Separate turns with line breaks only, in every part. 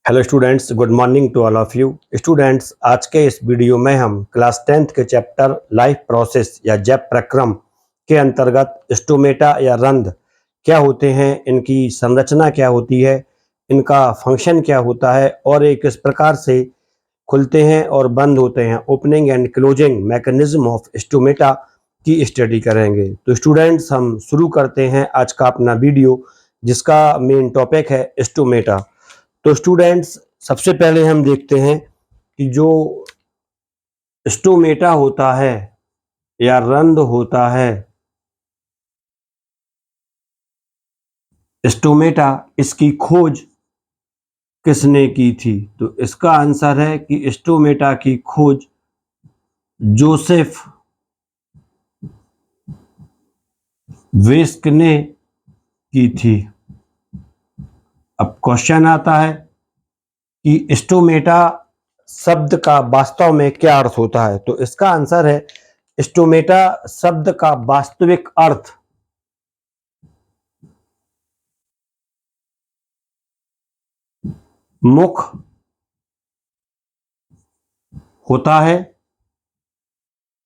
Hello students, good morning to all of you. Students, आज के इस वीडियो में हम क्लास 10th के चैप्टर लाइफ प्रोसेस या जैव प्रक्रम के अंतर्गत स्टोमेटा या रंध्र क्या होते हैं, इनकी संरचना क्या होती है, इनका फंक्शन क्या होता है और ये किस प्रकार से खुलते हैं और बंद होते हैं, opening and closing mechanism of stomata की स्टडी करेंगे। तो स्टूडेंट्स, हम शुरू करते हैं आज का अपना वीडियो, जिसका मेन टॉपिक है स्टोमेटा। तो स्टूडेंट्स, सबसे पहले हम देखते हैं कि जो स्टोमेटा होता है या रंध्र होता है, स्टोमेटा, इसकी खोज किसने की थी? तो इसका आंसर है कि स्टोमेटा की खोज जोसेफ वेस्क ने की थी। अब क्वेश्चन आता है कि स्टोमेटा शब्द का वास्तव में क्या अर्थ होता है? तो इसका आंसर है स्टोमेटा शब्द का वास्तविक अर्थ मुख होता है,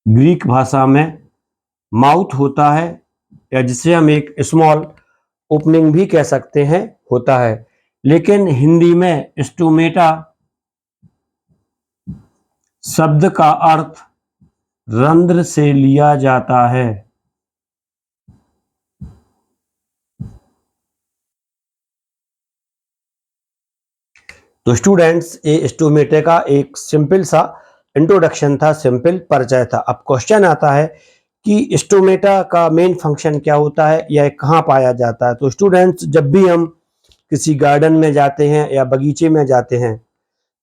ग्रीक भाषा में माउथ होता है, या जिसे हम एक स्मॉल ओपनिंग भी कह सकते हैं, होता है। लेकिन हिंदी में स्टोमेटा शब्द का अर्थ रंध्र से लिया जाता है। तो स्टूडेंट्स, ये स्टोमेटा का एक सिंपल सा इंट्रोडक्शन था, सिंपल परिचय था। अब क्वेश्चन आता है कि स्टोमेटा का मेन फंक्शन क्या होता है या कहाँ पाया जाता है? तो स्टूडेंट्स, जब भी हम किसी गार्डन में जाते हैं या बगीचे में जाते हैं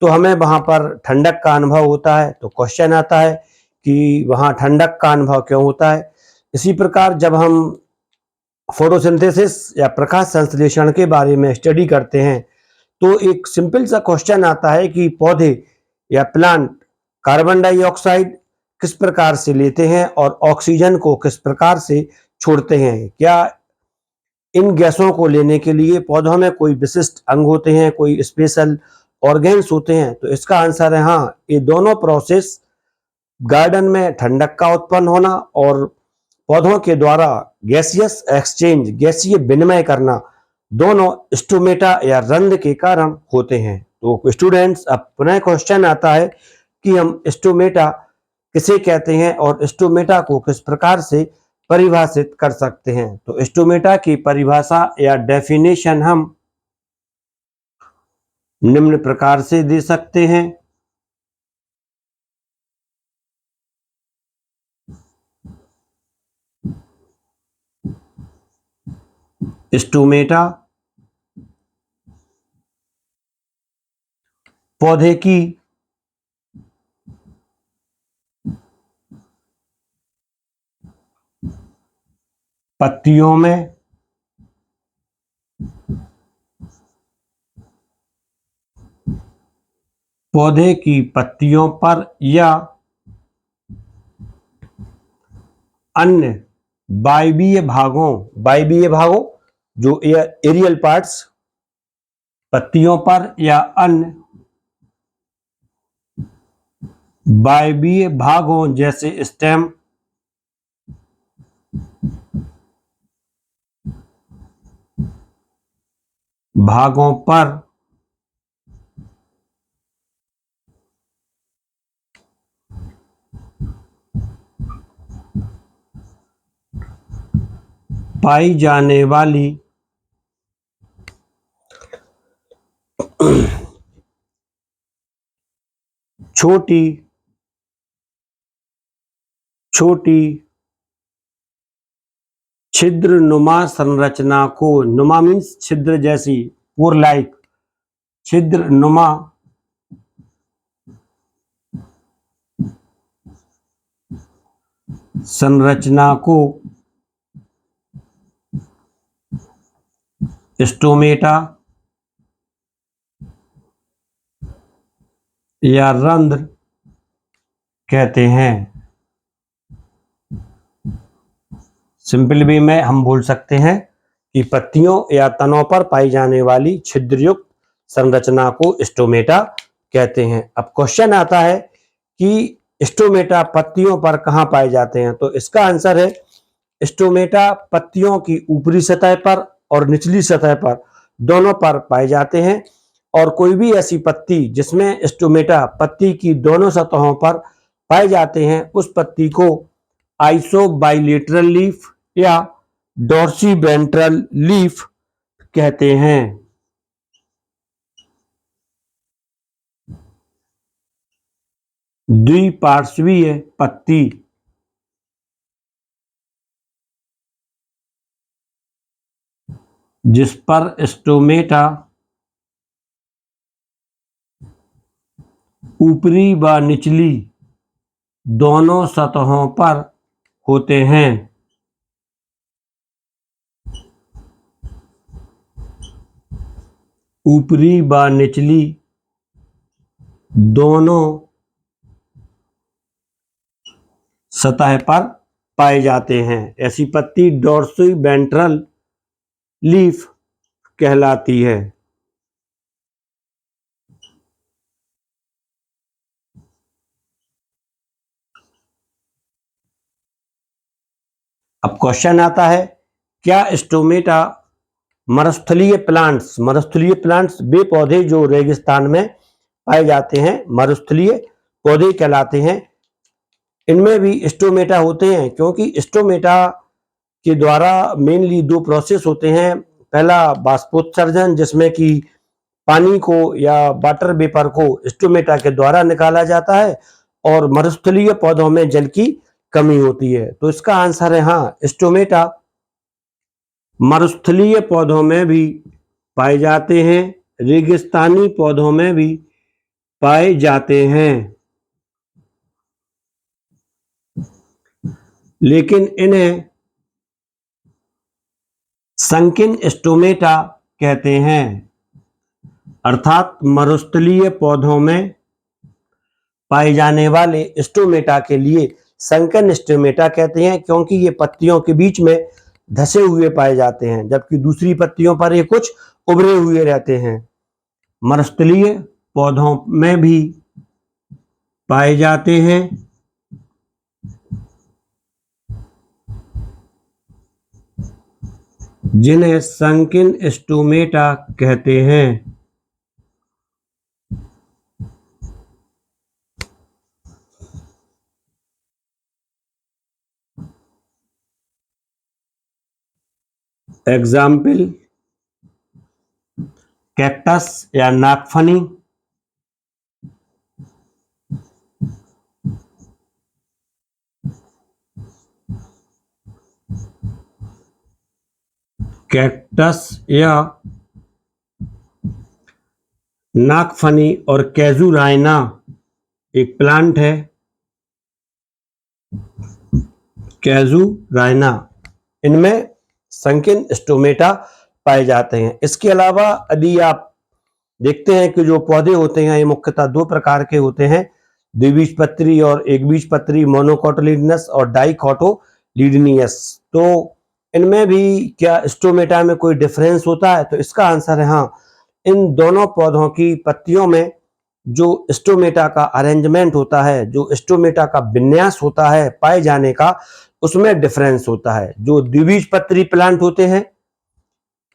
तो हमें वहाँ पर ठंडक का अनुभव होता है। तो क्वेश्चन आता है कि वहाँ ठंडक का अनुभव क्यों होता है? इसी प्रकार जब हम फोटोसिंथेसिस या प्रकाश संश्लेषण के बारे में स्टडी करते हैं तो एक सिंपल सा क्वेश्चन आता है कि पौधे या प्लांट कार्बन डाइऑक्साइड किस प्रकार से लेते हैं और ऑक्सीजन को किस प्रकार से छोड़ते हैं? क्या इन गैसों को लेने के लिए पौधों में कोई विशिष्ट अंग होते हैं, कोई स्पेशल ऑर्गेन्स होते हैं? तो इसका आंसर है हाँ, ये दोनों प्रोसेस, गार्डन में ठंडक का उत्पन्न होना और पौधों के द्वारा गैसियस एक्सचेंज, गैसीय विनिमय करना, दोनों स्टोमेटा या रंध्र के कारण होते हैं। तो स्टूडेंट्स, अब पुनः क्वेश्चन आता है कि हम स्टोमेटा किसे कहते हैं और स्टोमेटा को किस प्रकार से परिभाषित कर सकते हैं? तो स्टोमेटा की परिभाषा या डेफिनेशन हम निम्न प्रकार से दे सकते हैं। स्टोमेटा पौधे की पत्तियों में पौधे की पत्तियों पर या अन्य वायवीय भागों जो एरियल पार्ट्स, पत्तियों पर या अन्य वायवीय भागों जैसे स्टेम, भागों पर पाई जाने वाली छोटी छोटी छिद्र नुमा संरचना को, नुमा मीन्स छिद्र जैसी, पोर लाइक, छिद्र नुमा संरचना को स्टोमेटा या रंध्र कहते हैं। सिंपल वे में हम बोल सकते हैं कि पत्तियों या तनों पर पाई जाने वाली छिद्रयुक्त संरचना को स्टोमेटा कहते हैं। अब क्वेश्चन आता है कि स्टोमेटा पत्तियों पर कहाँ पाए जाते हैं, तो इसका आंसर है स्टोमेटा पत्तियों की ऊपरी सतह पर और निचली सतह पर दोनों पर पाए जाते हैं। और कोई भी ऐसी पत्ती जिसमें स्टोमेटा पत्ती की दोनों सतहों पर पाए जाते हैं उस पत्ती को आइसोबाइलेटरल लीफ या डॉर्सीवेंट्रल लीफ कहते हैं। द्विपार्श्वीय पत्ती जिस पर स्टोमेटा ऊपरी व निचली दोनों सतहों पर होते हैं। ऊपरी व निचली दोनों सतह पर पाए जाते हैं। ऐसी पत्ती डॉर्सीवेंट्रल लीफ कहलाती है। अब क्वेश्चन आता है, क्या स्टोमेटा मरुस्थलीय प्लांट्स वे पौधे जो रेगिस्तान में पाए जाते हैं मरुस्थलीय पौधे कहलाते हैं, इनमें भी स्टोमेटा होते हैं, क्योंकि स्टोमेटा के द्वारा मेनली दो प्रोसेस होते हैं। पहला बाष्पोत्सर्जन, जिसमें कि पानी को या वाटर वेपर को स्टोमेटा के द्वारा निकाला जाता है, और मरुस्थलीय पौधों में जल की कमी होती है। तो इसका आंसर है हाँ, स्टोमेटा मरुस्थलीय पौधों में भी पाए जाते हैं, रेगिस्तानी पौधों में भी पाए जाते हैं, लेकिन इन्हें संकिन स्टोमेटा कहते हैं। अर्थात मरुस्थलीय पौधों में पाए जाने वाले स्टोमेटा के लिए संकन स्टोमेटा कहते हैं, क्योंकि ये पत्तियों के बीच में धसे हुए पाए जाते हैं, जबकि दूसरी पत्तियों पर ये कुछ उभरे हुए रहते हैं। मरुस्थलीय पौधों में भी पाए जाते हैं, जिन्हें संकिन स्टोमेटा कहते हैं। एग्जाम्पल कैक्टस या नागफनी, कैक्टस या नागफनी और कैजुराइना एक प्लांट है, कैजुराइना, इनमें संकिन स्टोमेटा पाए जाते हैं। इसके अलावा यदि आप देखते हैं कि जो पौधे होते हैं ये मुख्यतः दो प्रकार के होते हैं, द्विबीजपत्री और एकबीजपत्री, मोनोकोटिलिडनस और डाइकोटिलिडनस। तो इनमें भी क्या स्टोमेटा में कोई डिफरेंस होता है, तो इसका आंसर है हाँ, इन दोनों पौधों की पत्तियों में जो स्टोमेटा का अरेंजमेंट होता है, जो स्टोमेटा का विन्यास होता है पाए जाने का, उसमें डिफरेंस होता है। जो द्विबीजपत्री प्लांट होते हैं,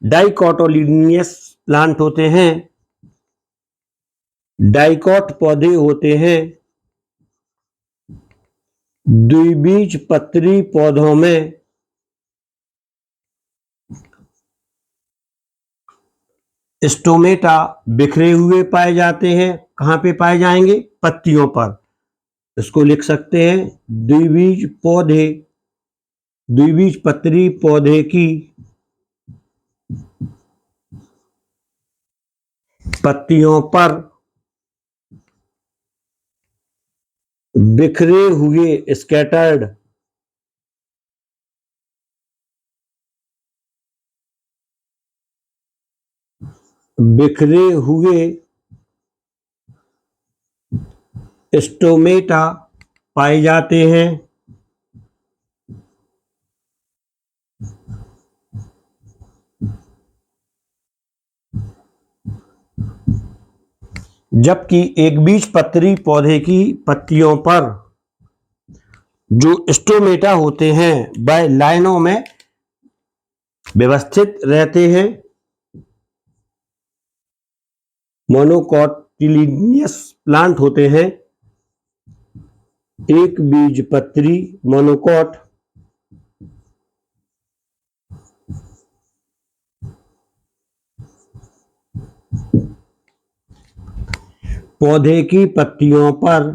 डाइकोटिलिडनस प्लांट होते हैं, डाइकोट पौधे होते हैं, द्विबीजपत्री पौधों में स्टोमेटा बिखरे हुए पाए जाते हैं। कहां पे पाए जाएंगे? पत्तियों पर। इसको लिख सकते हैं द्विबीजपत्री पौधे की पत्तियों पर बिखरे हुए स्कैटर्ड बिखरे हुए स्टोमेटा पाए जाते हैं। जबकि एक बीजपत्री पौधे की पत्तियों पर जो स्टोमेटा होते हैं वह लाइनों में व्यवस्थित रहते हैं। मोनोकोटिलिडियस प्लांट होते हैं। एक बीजपत्री मोनोकोट पौधे की पत्तियों पर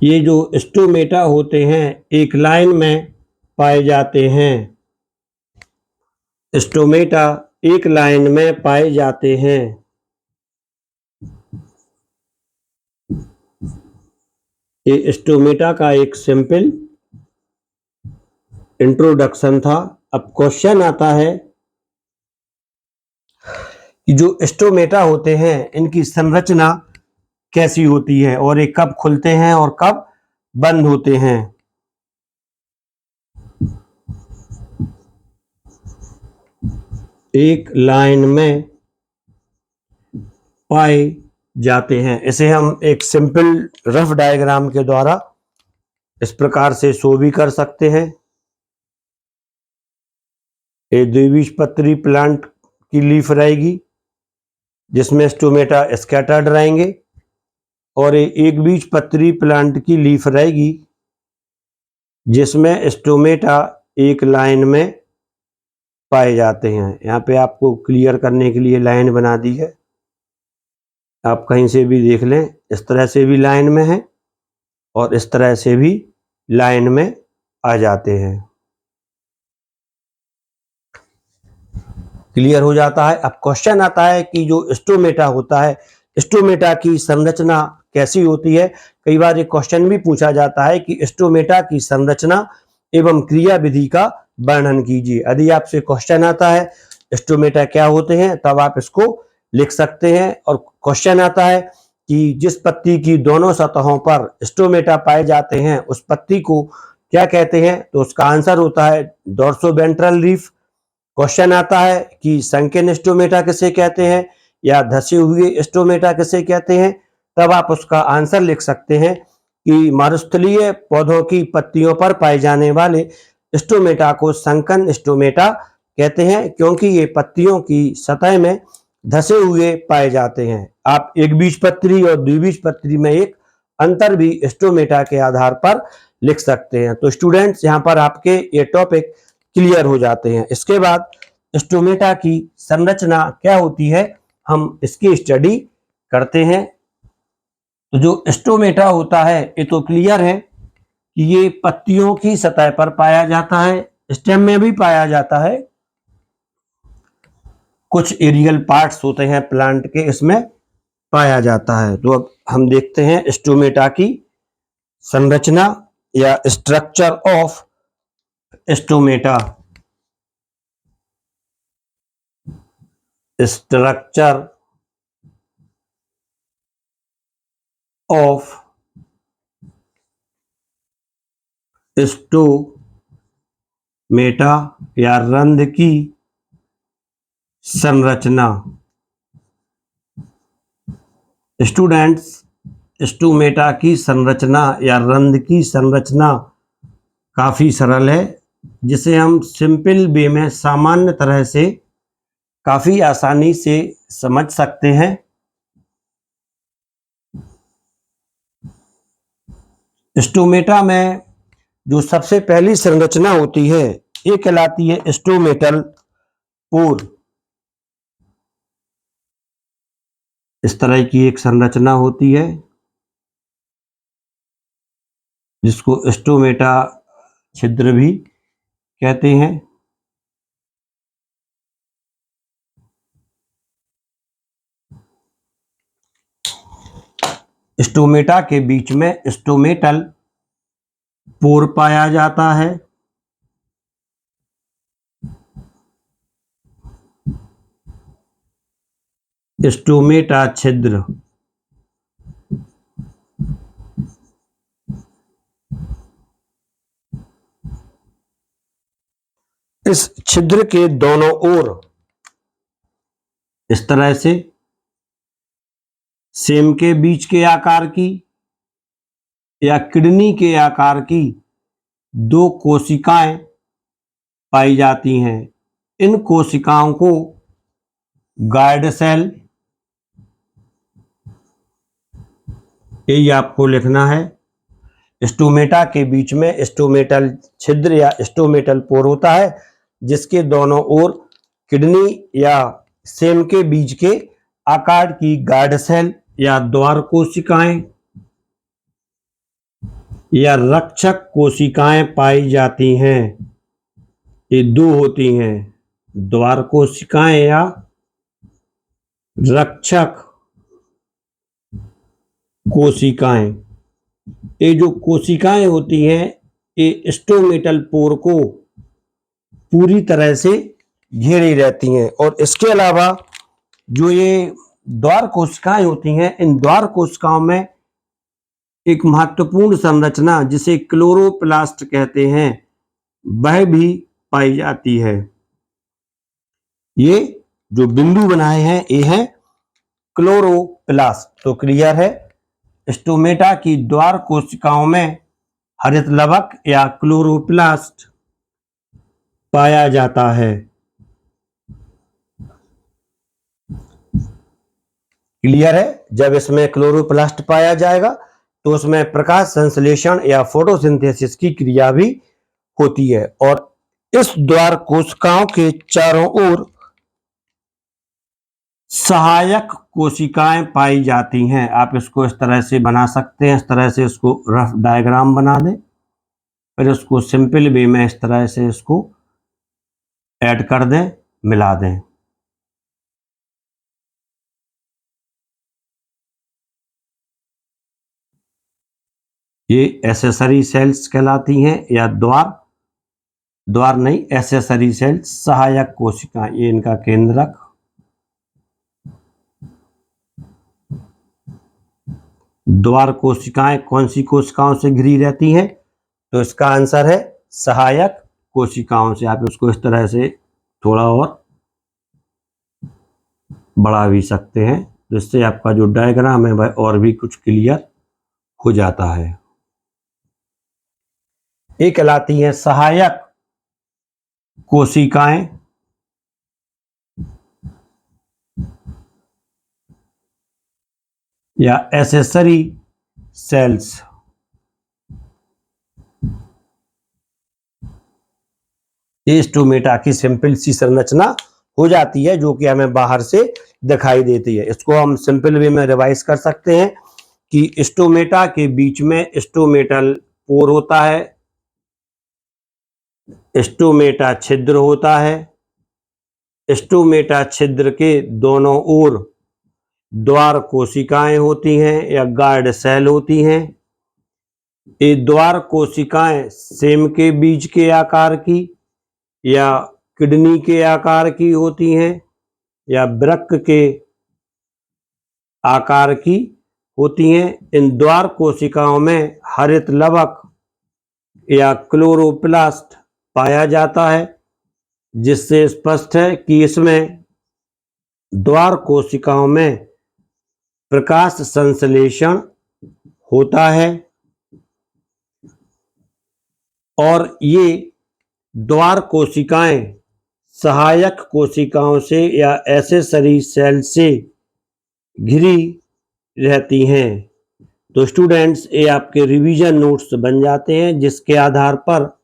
ये जो स्टोमेटा होते हैं एक लाइन में पाए जाते हैं। स्टोमेटा एक लाइन में पाए जाते हैं। ये स्टोमेटा का एक सिंपल इंट्रोडक्शन था। अब क्वेश्चन आता है कि जो स्टोमेटा होते हैं इनकी संरचना कैसी होती है और ये कब खुलते हैं और कब बंद होते हैं। एक लाइन में पाए जाते हैं। इसे हम एक सिंपल रफ डायग्राम के द्वारा इस प्रकार से शो भी कर सकते हैं। ये द्विबीजपत्री प्लांट की लीफ रहेगी जिसमें स्टोमेटा स्कैटर्ड रहेंगे और ये एक बीजपत्री प्लांट की लीफ रहेगी जिसमें स्टोमेटा एक लाइन में पाए जाते हैं। यहाँ पे आपको क्लियर करने के लिए लाइन बना दी है, आप कहीं से भी देख लें। इस तरह से भी लाइन में है और इस तरह से भी लाइन में आ जाते हैं। क्लियर हो जाता है। अब क्वेश्चन आता है कि जो स्टोमेटा होता है, स्टोमेटा की संरचना कैसी होती है। कई बार एक क्वेश्चन भी पूछा जाता है कि स्टोमेटा की संरचना एवं क्रिया विधि का वर्णन कीजिए। यदि आपसे क्वेश्चन आता है स्टोमेटा क्या होते हैं तब आप इसको लिख सकते हैं। और क्वेश्चन आता है कि जिस पत्ती की दोनों सतहों पर स्टोमेटा पाए जाते हैं उस पत्ती को क्या कहते हैं, तो उसका आंसर होता है डोर्सोवेंट्रल लीफ। क्वेश्चन आता है कि संकीर्ण स्टोमेटा किसे कहते हैं या धसे हुए स्टोमेटा किसे कहते हैं, तब आप उसका आंसर लिख सकते हैं कि मरुस्थलीय पौधों की पत्तियों पर पाए जाने वाले स्टोमेटा को संकीर्ण स्टोमेटा कहते हैं क्योंकि ये पत्तियों की सतह में धसे हुए पाए जाते हैं। आप एक बीजपत्री और द्विबीजपत्री में एक अंतर भी स्टोमेटा के आधार पर लिख सकते हैं। तो स्टूडेंट्स यहाँ पर आपके ये टॉपिक क्लियर हो जाते हैं। इसके बाद स्टोमेटा की संरचना क्या होती है हम इसकी स्टडी करते हैं। तो जो स्टोमेटा होता है ये तो क्लियर है कि ये पत्तियों की सतह पर पाया जाता है, स्टेम में भी पाया जाता है, कुछ एरियल पार्ट्स होते हैं प्लांट के इसमें पाया जाता है। तो अब हम देखते हैं स्टोमेटा की संरचना या structure of stomata. Structure of stomata या रंध्र की संरचना। स्टूडेंट्स स्टोमेटा की संरचना या रंध्र की संरचना काफ़ी सरल है जिसे हम सिंपल वे में सामान्य तरह से काफ़ी आसानी से समझ सकते हैं। स्टोमेटा में जो सबसे पहली संरचना होती है ये कहलाती है स्टोमेटल पोर। इस तरह की एक संरचना होती है जिसको स्टोमेटा छिद्र भी कहते हैं। स्टोमेटा के बीच में स्टोमेटल पोर पाया जाता है। स्टोमेटा छिद्र इस छिद्र के दोनों ओर इस तरह से सेम के बीच के आकार की या किडनी के आकार की दो कोशिकाएं पाई जाती हैं। इन कोशिकाओं को गार्ड सेल, यही आपको लिखना है। स्टोमेटा के बीच में स्टोमेटल छिद्र या स्टोमेटल पोर होता है, जिसके दोनों ओर किडनी या सेम के बीज के आकार की गार्ड सेल या द्वार कोशिकाएं या रक्षक कोशिकाएं पाई जाती हैं। ये दो होती हैं, द्वार कोशिकाएं या रक्षक कोशिकाएं। ये जो कोशिकाएं होती हैं ये स्टोमेटल पोर को पूरी तरह से घेरी रहती हैं। और इसके अलावा जो ये द्वार कोशिकाएं होती हैं, इन द्वार कोशिकाओं में एक महत्वपूर्ण संरचना जिसे क्लोरोप्लास्ट कहते हैं वह भी पाई जाती है। ये जो बिंदु बनाए हैं ये है क्लोरोप्लास्ट। तो क्लियर है, स्टोमेटा की द्वार कोशिकाओं में हरित लवक या क्लोरोप्लास्ट पाया जाता है। क्लियर है, जब इसमें क्लोरोप्लास्ट पाया जाएगा तो उसमें प्रकाश संश्लेषण या फोटोसिंथेसिस की क्रिया भी होती है। और इस द्वार कोशिकाओं के चारों ओर सहायक कोशिकाएं पाई जाती हैं। आप इसको इस तरह से बना सकते हैं, इस तरह से इसको रफ डायग्राम बना दें, फिर इसको सिंपल वे में इस तरह से इसको ऐड कर दें, मिला दें। ये एसेसरी सेल्स कहलाती हैं या द्वार नहीं, एसेसरी सेल्स, सहायक कोशिकाएं, ये इनका केंद्रक। द्वार कोशिकाएं कौन सी कोशिकाओं से घिरी रहती हैं? तो इसका आंसर है सहायक कोशिकाओं से। आप उसको इस तरह से थोड़ा और बढ़ा भी सकते हैं, जिससे आपका जो डायग्राम है वह और भी कुछ क्लियर हो जाता है। ये कहलाती हैं सहायक कोशिकाएं या एसेसरी सेल्स। ये स्टोमेटा की सिंपल सी संरचना हो जाती है जो कि हमें बाहर से दिखाई देती है। इसको हम सिंपल वे में रिवाइज कर सकते हैं कि स्टोमेटा के बीच में स्टोमेटल पोर होता है, स्टोमेटा छिद्र होता है, स्टोमेटा छिद्र के दोनों ओर द्वार कोशिकाएं होती हैं या गार्ड सेल होती हैं। ये द्वार कोशिकाएं सेम के बीज के आकार की या किडनी के आकार की होती हैं या वृक्क के आकार की होती हैं। इन द्वार कोशिकाओं में हरित लवक या क्लोरोप्लास्ट पाया जाता है, जिससे स्पष्ट है कि इसमें द्वार कोशिकाओं में प्रकाश संश्लेषण होता है और ये द्वार कोशिकाएं सहायक कोशिकाओं से या एसेसरी सेल से घिरी रहती हैं। तो स्टूडेंट्स, ये आपके रिवीजन नोट्स बन जाते हैं, जिसके आधार पर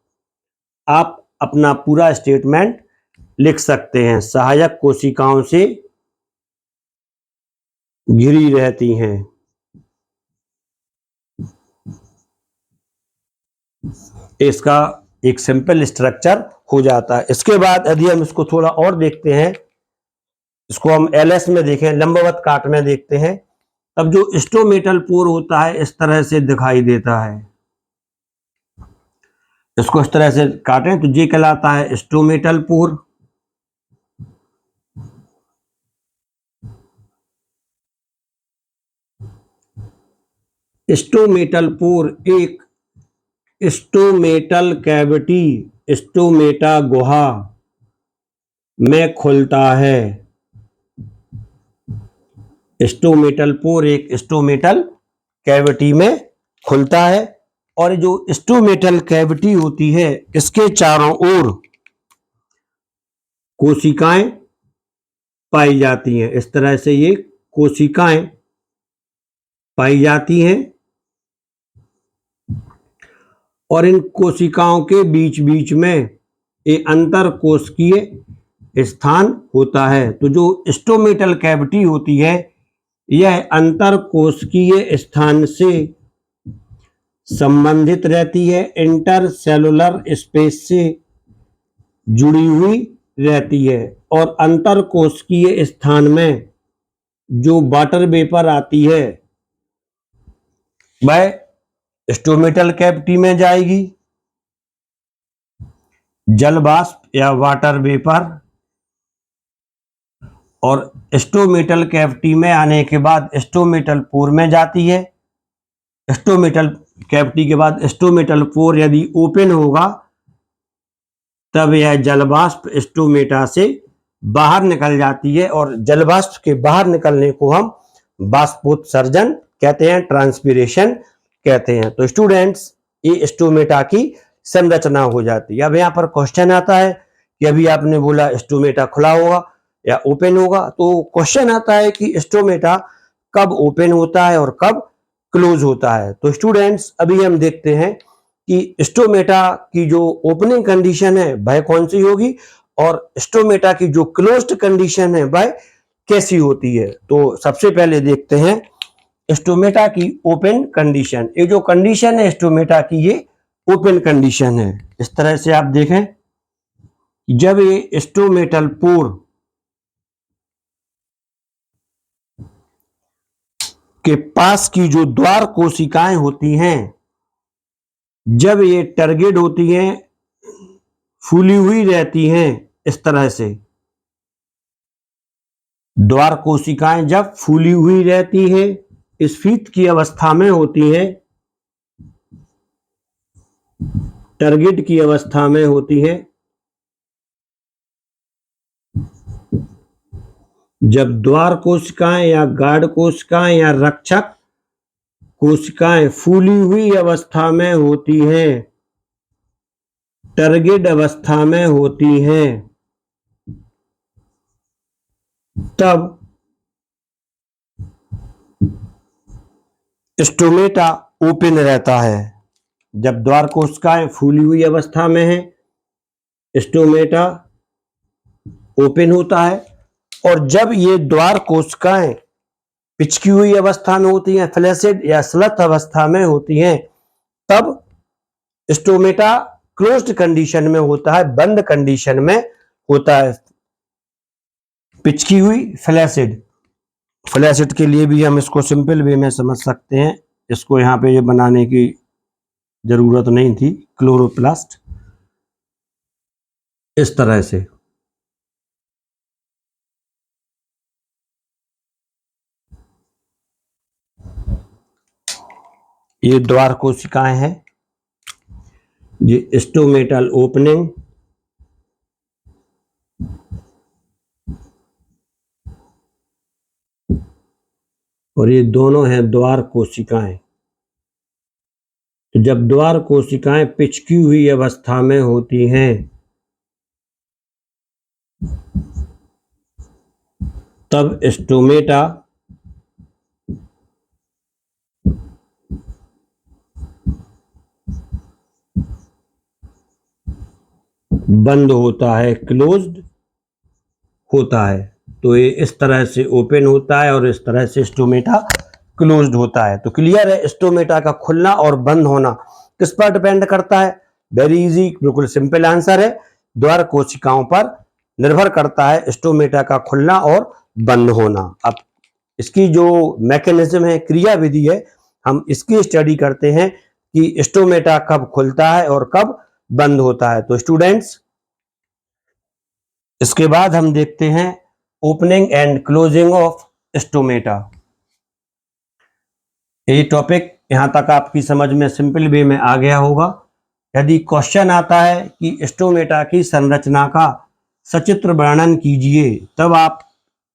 आप अपना पूरा स्टेटमेंट लिख सकते हैं। सहायक कोशिकाओं से घिरी रहती हैं। इसका एक सिंपल स्ट्रक्चर हो जाता है। इसके बाद यदि हम इसको थोड़ा और देखते हैं, इसको हम एलएस में देखें, लंबवत काट में देखते हैं, तब जो स्टोमेटल पोर होता है इस तरह से दिखाई देता है। इसको इस तरह से काटें तो ये कहलाता है स्टोमेटल पोर। स्टोमेटल पोर एक स्टोमेटल कैविटी, स्टोमेटा गुहा में खुलता है। स्टोमेटल पोर एक स्टोमेटल कैविटी में खुलता है और जो स्टोमेटल कैविटी होती है इसके चारों ओर कोशिकाएं पाई जाती हैं। इस तरह से ये कोशिकाएं पाई जाती हैं और इन कोशिकाओं के बीच बीच में एक अंतर कोशिकीय स्थान होता है। तो जो स्टोमेटल कैविटी होती है यह अंतर कोशिकीय स्थान से संबंधित रहती है, इंटरसेलुलर स्पेस से जुड़ी हुई रहती है और अंतर कोशिकीय स्थान में जो वाटर वेपर आती है वह स्टोमेटल कैविटी में जाएगी। जल वाष्प या वाटर वेपर और स्टोमेटल कैविटी में आने के बाद स्टोमेटल पोर में जाती है। स्टोमेटल कैविटी के बाद स्टोमेटल पोर यदि ओपन होगा तब यह जल वाष्प स्टोमेटा से बाहर निकल जाती है और जल वाष्प के बाहर निकलने को हम बाष्पोत्सर्जन कहते हैं, ट्रांसपीरेशन कहते हैं। तो स्टूडेंट्स ये स्टोमेटा की संरचना हो जाती है। अब यहाँ पर क्वेश्चन आता है कि अभी आपने बोला स्टोमेटा खुला होगा या ओपन होगा, तो क्वेश्चन आता है कि स्टोमेटा कब ओपन होता है और कब क्लोज होता है। तो स्टूडेंट्स अभी हम देखते हैं कि स्टोमेटा की जो ओपनिंग कंडीशन है वह कौन सी होगी और स्टोमेटा की जो क्लोज्ड कंडीशन है वह कैसी होती है। तो सबसे पहले देखते हैं स्टोमेटा की ओपन कंडीशन। ये जो कंडीशन है स्टोमेटा की ये ओपन कंडीशन है। इस तरह से आप देखें जब ये स्टोमेटल पोर के पास की जो द्वार कोशिकाएं होती हैं जब ये टर्गेट होती हैं, फूली हुई रहती हैं, इस तरह से द्वार कोशिकाएं जब फूली हुई रहती हैं, स्फीत की अवस्था में होती हैं, टर्गेट की अवस्था में होती हैं, जब द्वार कोशिकाएं या गार्ड कोशिकाएं या रक्षक कोशिकाएं फूली हुई अवस्था में होती हैं, टर्गेट अवस्था में होती हैं, तब स्टोमेटा ओपन रहता है। जब द्वार कोशिकाएं फूली हुई अवस्था में है स्टोमेटा ओपन होता है और जब ये द्वार कोशिकाएं पिचकी हुई अवस्था में होती हैं, फ्लैसिड या स्लथ अवस्था में होती हैं, तब स्टोमेटा क्लोज्ड कंडीशन में होता है, बंद कंडीशन में होता है। पिचकी हुई फ्लैसिड, फ्लैसिड के लिए भी हम इसको सिंपल वे में समझ सकते हैं, इसको यहाँ पे ये बनाने की जरूरत नहीं थी। क्लोरोप्लास्ट इस तरह से ये द्वार कोशिकाएं हैं, ये स्टोमेटल ओपनिंग, और ये दोनों हैं द्वार कोशिकाएं। तो जब द्वार कोशिकाएं पिचकी हुई अवस्था में होती हैं तब स्टोमेटा बंद होता है, क्लोज्ड होता है। तो ये इस तरह से ओपन होता है और इस तरह से स्टोमेटा क्लोज्ड होता है। तो क्लियर है स्टोमेटा का खुलना और बंद होना किस पर डिपेंड करता है। वेरी इजी, बिल्कुल सिंपल आंसर है, द्वार कोशिकाओं पर निर्भर करता है स्टोमेटा का खुलना और बंद होना। अब इसकी जो मैकेनिज्म है, क्रिया विधि है, हम इसकी स्टडी करते हैं कि स्टोमेटा कब खुलता है और कब बंद होता है। तो स्टूडेंट्स इसके बाद हम देखते हैं opening and closing of stomata. ये टॉपिक यहां तक आपकी समझ में सिंपल वे में आ गया होगा। यदि क्वेश्चन आता है कि स्टोमेटा की संरचना का सचित्र वर्णन कीजिए, तब आप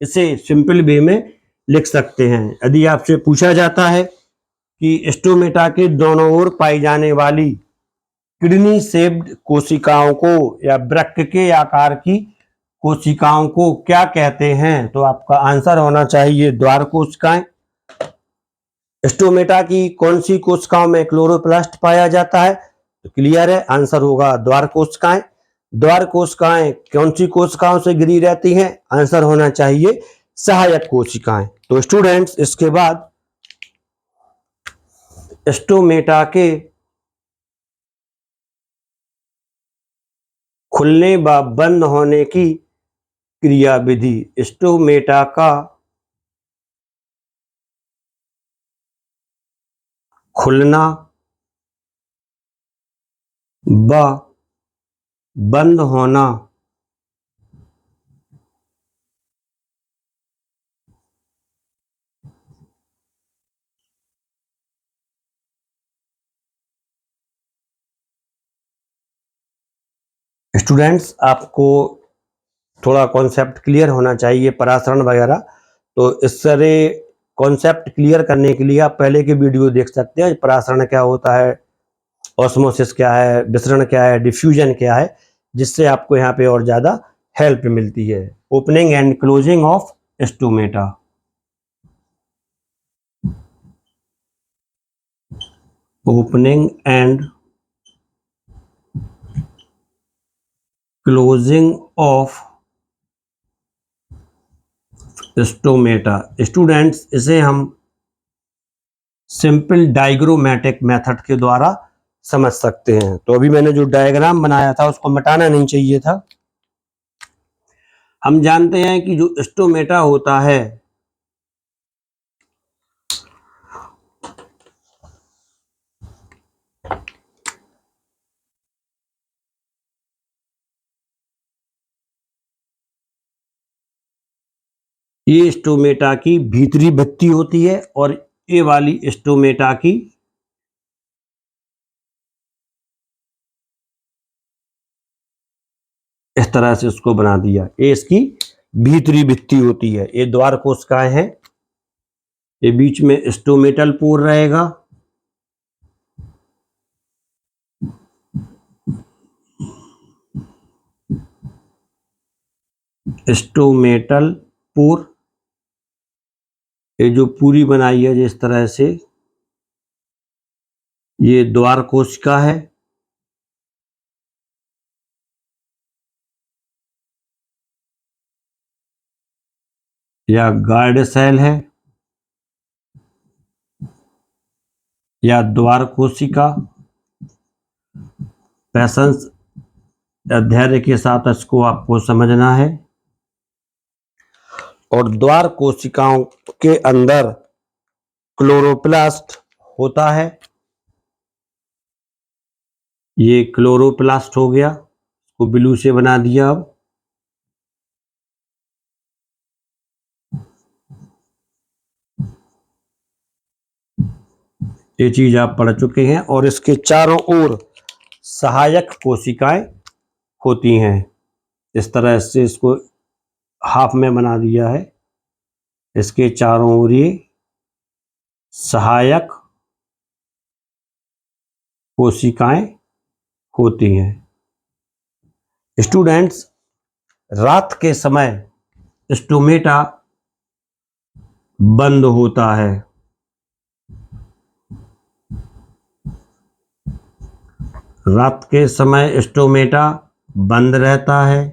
इसे सिंपल वे में लिख सकते हैं। यदि आपसे पूछा जाता है कि स्टोमेटा के दोनों ओर पाई जाने वाली किडनी शेप्ड कोशिकाओं को या वृक्क के आकार की कोशिकाओं को क्या कहते हैं, तो आपका आंसर होना चाहिए द्वार कोशिकाएं। स्टोमेटा की कौन सी कोशिकाओं में क्लोरोप्लास्ट पाया जाता है, तो क्लियर है, आंसर होगा द्वार कोशिकाएं। द्वार कोशिकाएं कौन सी कोशिकाओं से घिरी रहती हैं, आंसर होना चाहिए सहायक कोशिकाएं। तो स्टूडेंट्स, इसके बाद स्टोमेटा के खुलने व बंद होने की क्रियाविधि। स्टोमेटा का खुलना व बंद होना स्टूडेंट्स, आपको थोड़ा कॉन्सेप्ट क्लियर होना चाहिए परासरण वगैरह, तो इस तरह कॉन्सेप्ट क्लियर करने के लिए आप पहले के वीडियो देख सकते हैं। परासरण क्या होता है, ऑस्मोसिस क्या है, विसरण क्या है, डिफ्यूजन क्या है, जिससे आपको यहाँ पे और ज़्यादा हेल्प मिलती है। Opening and closing of stomata. Opening and closing of stomata. Students, इसे हम सिंपल डायग्रामेटिक मेथड के द्वारा समझ सकते हैं। तो अभी मैंने जो डायग्राम बनाया था उसको मिटाना नहीं चाहिए था। हम जानते हैं कि जो स्टोमेटा होता है ये स्टोमेटा की भीतरी भित्ति होती है और ये वाली स्टोमेटा की इस तरह से उसको बना दिया, ये इसकी भीतरी भित्ति होती है। ये द्वार कोशिकाएं हैं, ये बीच में स्टोमेटल पोर रहेगा, स्टोमेटल पोर, ये जो पूरी बनाई है जिस तरह से, ये द्वार कोशिका है। या गार्ड सेल है या द्वार कोशिका। पैसेंस या धैर्य के साथ इसको आपको समझना है। और द्वार कोशिकाओं के अंदर क्लोरोप्लास्ट होता है, ये क्लोरोप्लास्ट हो गया, इसको ब्लू से बना दिया। अब ये चीज आप पढ़ चुके हैं। और इसके चारों ओर सहायक कोशिकाएं होती हैं, इस तरह से इसको हाफ में बना दिया है। इसके चारों ओर ये सहायक कोशिकाएं होती हैं। स्टूडेंट्स, रात के समय स्टोमेटा बंद होता है। रात के समय स्टोमेटा बंद रहता है।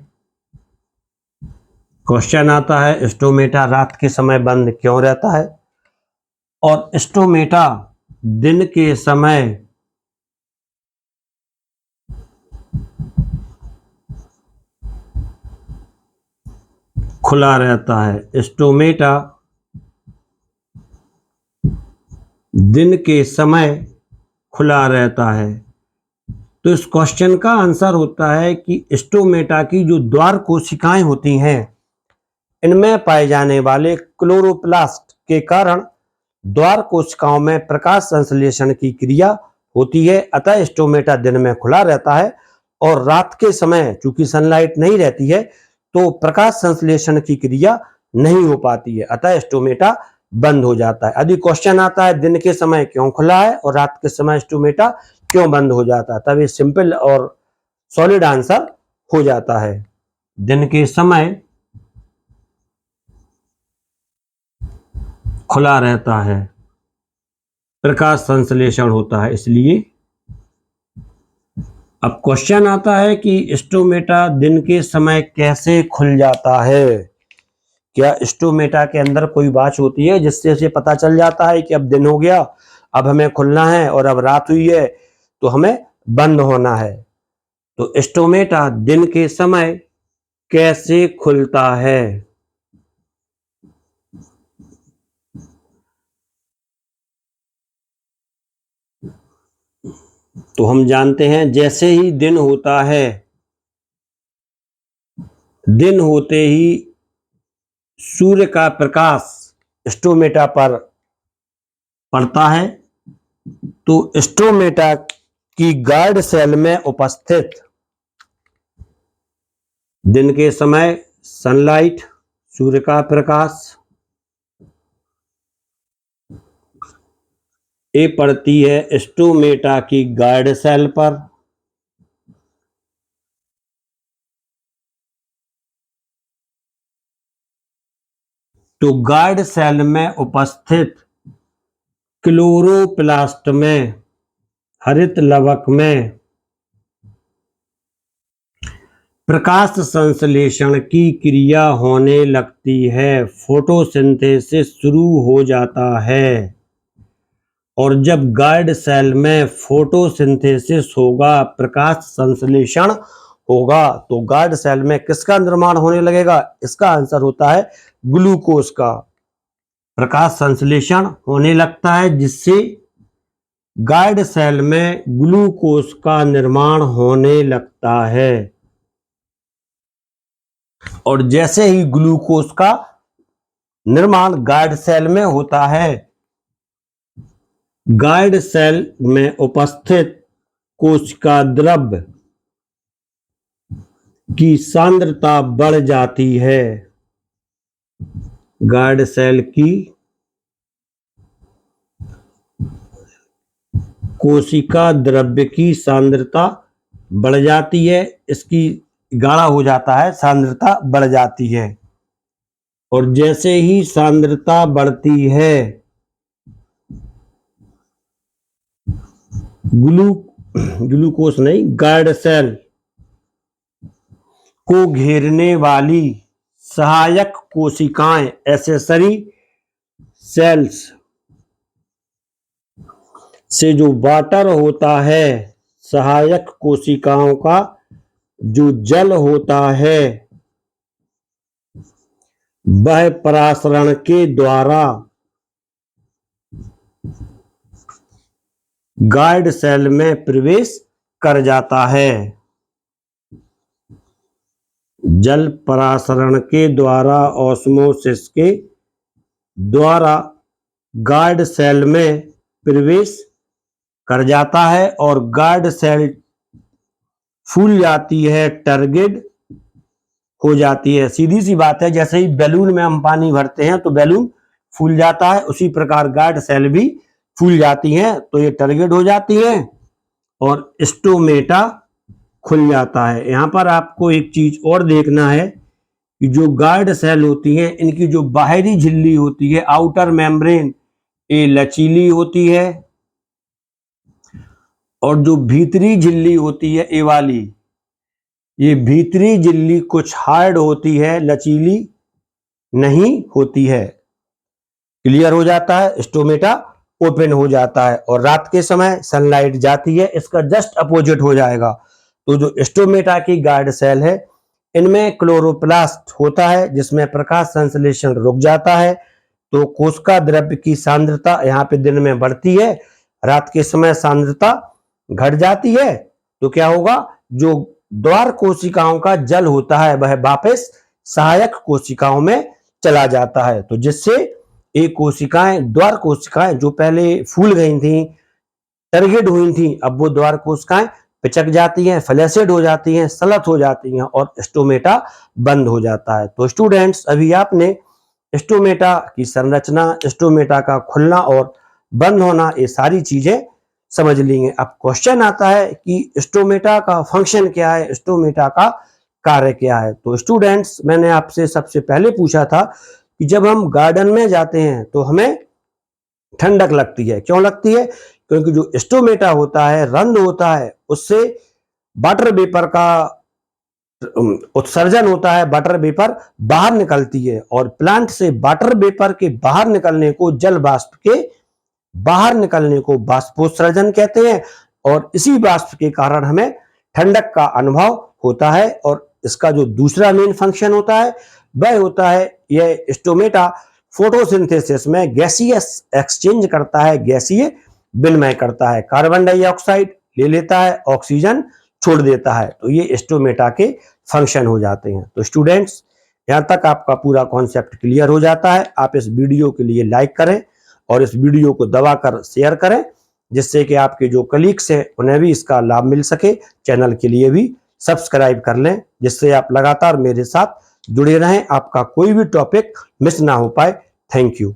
क्वेश्चन आता है स्टोमेटा रात के समय बंद क्यों रहता है, और स्टोमेटा दिन के समय खुला रहता है। स्टोमेटा दिन के समय खुला रहता है। तो इस क्वेश्चन का आंसर होता है कि स्टोमेटा की जो द्वार कोशिकाएं होती हैं, इनमें पाए जाने वाले क्लोरोप्लास्ट के कारण द्वार कोशिकाओं में प्रकाश संश्लेषण की क्रिया होती है। अतः स्टोमेटा दिन में खुला रहता है और रात के समय चूंकि सनलाइट नहीं रहती है तो प्रकाश संश्लेषण की क्रिया नहीं हो पाती है, अतः स्टोमेटा बंद हो जाता है। यदि क्वेश्चन आता है दिन के समय क्यों खुला है और रात के समय स्टोमेटा क्यों बंद हो जाता है, तब ये सिंपल और सॉलिड आंसर हो जाता है। दिन के समय खुला रहता है, प्रकाश संश्लेषण होता है इसलिए। अब क्वेश्चन आता है कि स्टोमेटा दिन के समय कैसे खुल जाता है। क्या स्टोमेटा के अंदर कोई वाच होती है जिससे उसे पता चल जाता है कि अब दिन हो गया, अब हमें खुलना है, और अब रात हुई है तो हमें बंद होना है। तो स्टोमेटा दिन के समय कैसे खुलता है? तो हम जानते हैं जैसे ही दिन होता है, दिन होते ही सूर्य का प्रकाश स्टोमेटा पर पड़ता है, तो स्टोमेटा की गार्ड सेल में उपस्थित दिन के समय सनलाइट, सूर्य का प्रकाश, ये पड़ती है स्टोमेटा की गार्ड सेल पर। तो गार्ड सेल में उपस्थित क्लोरोप्लास्ट में, हरित लवक में प्रकाश संश्लेषण की क्रिया होने लगती है, फोटोसिंथेसिस शुरू हो जाता है। और जब गार्ड सेल में फोटोसिंथेसिस होगा, प्रकाश संश्लेषण होगा, तो गार्ड सेल में किसका निर्माण होने लगेगा? इसका आंसर होता है ग्लूकोज का। प्रकाश संश्लेषण होने लगता है जिससे गार्ड सेल में ग्लूकोज का निर्माण होने लगता है। और जैसे ही ग्लूकोज का निर्माण गार्ड सेल में होता है, गार्ड सेल में उपस्थित कोशिका द्रव्य की सांद्रता बढ़ जाती है। गार्ड सेल की कोशिका द्रव्य की सांद्रता बढ़ जाती है, इसकी गाढ़ा हो जाता है, सांद्रता बढ़ जाती है। और जैसे ही सांद्रता बढ़ती है, ग्लूकोज नहीं, गार्ड सेल को घेरने वाली सहायक कोशिकाएं, एसेसरी सेल्स से जो वाटर होता है, सहायक कोशिकाओं का जो जल होता है, वह परासरण के द्वारा गार्ड सेल में प्रवेश कर जाता है। जल परासरण के द्वारा, ऑस्मोसिस के द्वारा गार्ड सेल में प्रवेश कर जाता है और गार्ड सेल फूल जाती है, टर्गिड हो जाती है। सीधी सी बात है, जैसे ही बैलून में हम पानी भरते हैं तो बैलून फूल जाता है, उसी प्रकार गार्ड सेल भी फूल जाती हैं, तो ये टर्गिड हो जाती हैं और स्टोमेटा खुल जाता है। यहाँ पर आपको एक चीज और देखना है कि जो गार्ड सेल होती हैं, इनकी जो बाहरी झिल्ली होती है, आउटर मेम्ब्रेन, ये लचीली होती है, और जो भीतरी झिल्ली होती है ये वाली, ये भीतरी झिल्ली कुछ हार्ड होती है, लचीली नहीं होती है। क्लियर हो जाता है, स्टोमेटा ओपन हो जाता है और रात के समय सनलाइट जाती है, इसका जस्ट अपोजिट हो जाएगा। तो जो स्टोमेटा की गार्ड सेल है, इनमें क्लोरोप्लास्ट होता है जिसमें प्रकाश संश्लेषण रुक जाता है, तो कोशिका द्रव्य की सांद्रता यहाँ पे दिन में बढ़ती है, रात के समय सांद्रता घट जाती है। तो क्या होगा, जो द्वार कोशिकाओं का जल होता है वह वापस सहायक कोशिकाओं में चला जाता है, तो जिससे एक कोशिकाएं, द्वार कोशिकाएं जो पहले फूल गई थी, टर्गिड हुई थी, अब वो द्वार कोशिकाएं पिचक जाती हैं, फ्लैसिड हो जाती हैं, सलत हो जाती हैं और स्टोमेटा बंद हो जाता है। तो स्टूडेंट्स, अभी आपने स्टोमेटा की संरचना, स्टोमेटा का खुलना और बंद होना, ये सारी चीजें समझ लेंगे। अब क्वेश्चन आता है कि स्टोमेटा का फंक्शन क्या है, स्टोमेटा का कार्य क्या है। तो स्टूडेंट्स, मैंने आपसे सबसे पहले पूछा था कि जब हम गार्डन में जाते हैं तो हमें ठंडक लगती है। क्यों लगती है? क्योंकि जो स्टोमेटा होता है, रंध्र होता है, उससे वाटर वेपर का उत्सर्जन होता है, वाटर वेपर बाहर निकलती है और प्लांट से वाटर वेपर के बाहर निकलने को, जल वाष्प के बाहर निकलने को बाष्पोत्सर्जन कहते हैं। और इसी वाष्प के कारण हमें ठंडक का अनुभव होता है। और इसका जो दूसरा मेन फंक्शन होता है वह होता है, यह स्टोमेटा फोटोसिंथेसिस में गैसियस एक्सचेंज करता है, गैसीय विनिमय करता है, कार्बन डाइऑक्साइड ले लेता है, ऑक्सीजन छोड़ देता है। तो ये स्टोमेटा के फंक्शन हो जाते हैं। तो स्टूडेंट्स, यहां तक आपका पूरा कॉन्सेप्ट क्लियर हो जाता है। आप इस वीडियो के लिए लाइक करें और इस वीडियो को दबाकर शेयर करें, जिससे कि आपके जो कलीग्स हैं उन्हें भी इसका लाभ मिल सके। चैनल के लिए भी सब्सक्राइब कर लें, जिससे आप लगातार मेरे साथ जुड़े रहें, आपका कोई भी टॉपिक मिस ना हो पाए। Thank you.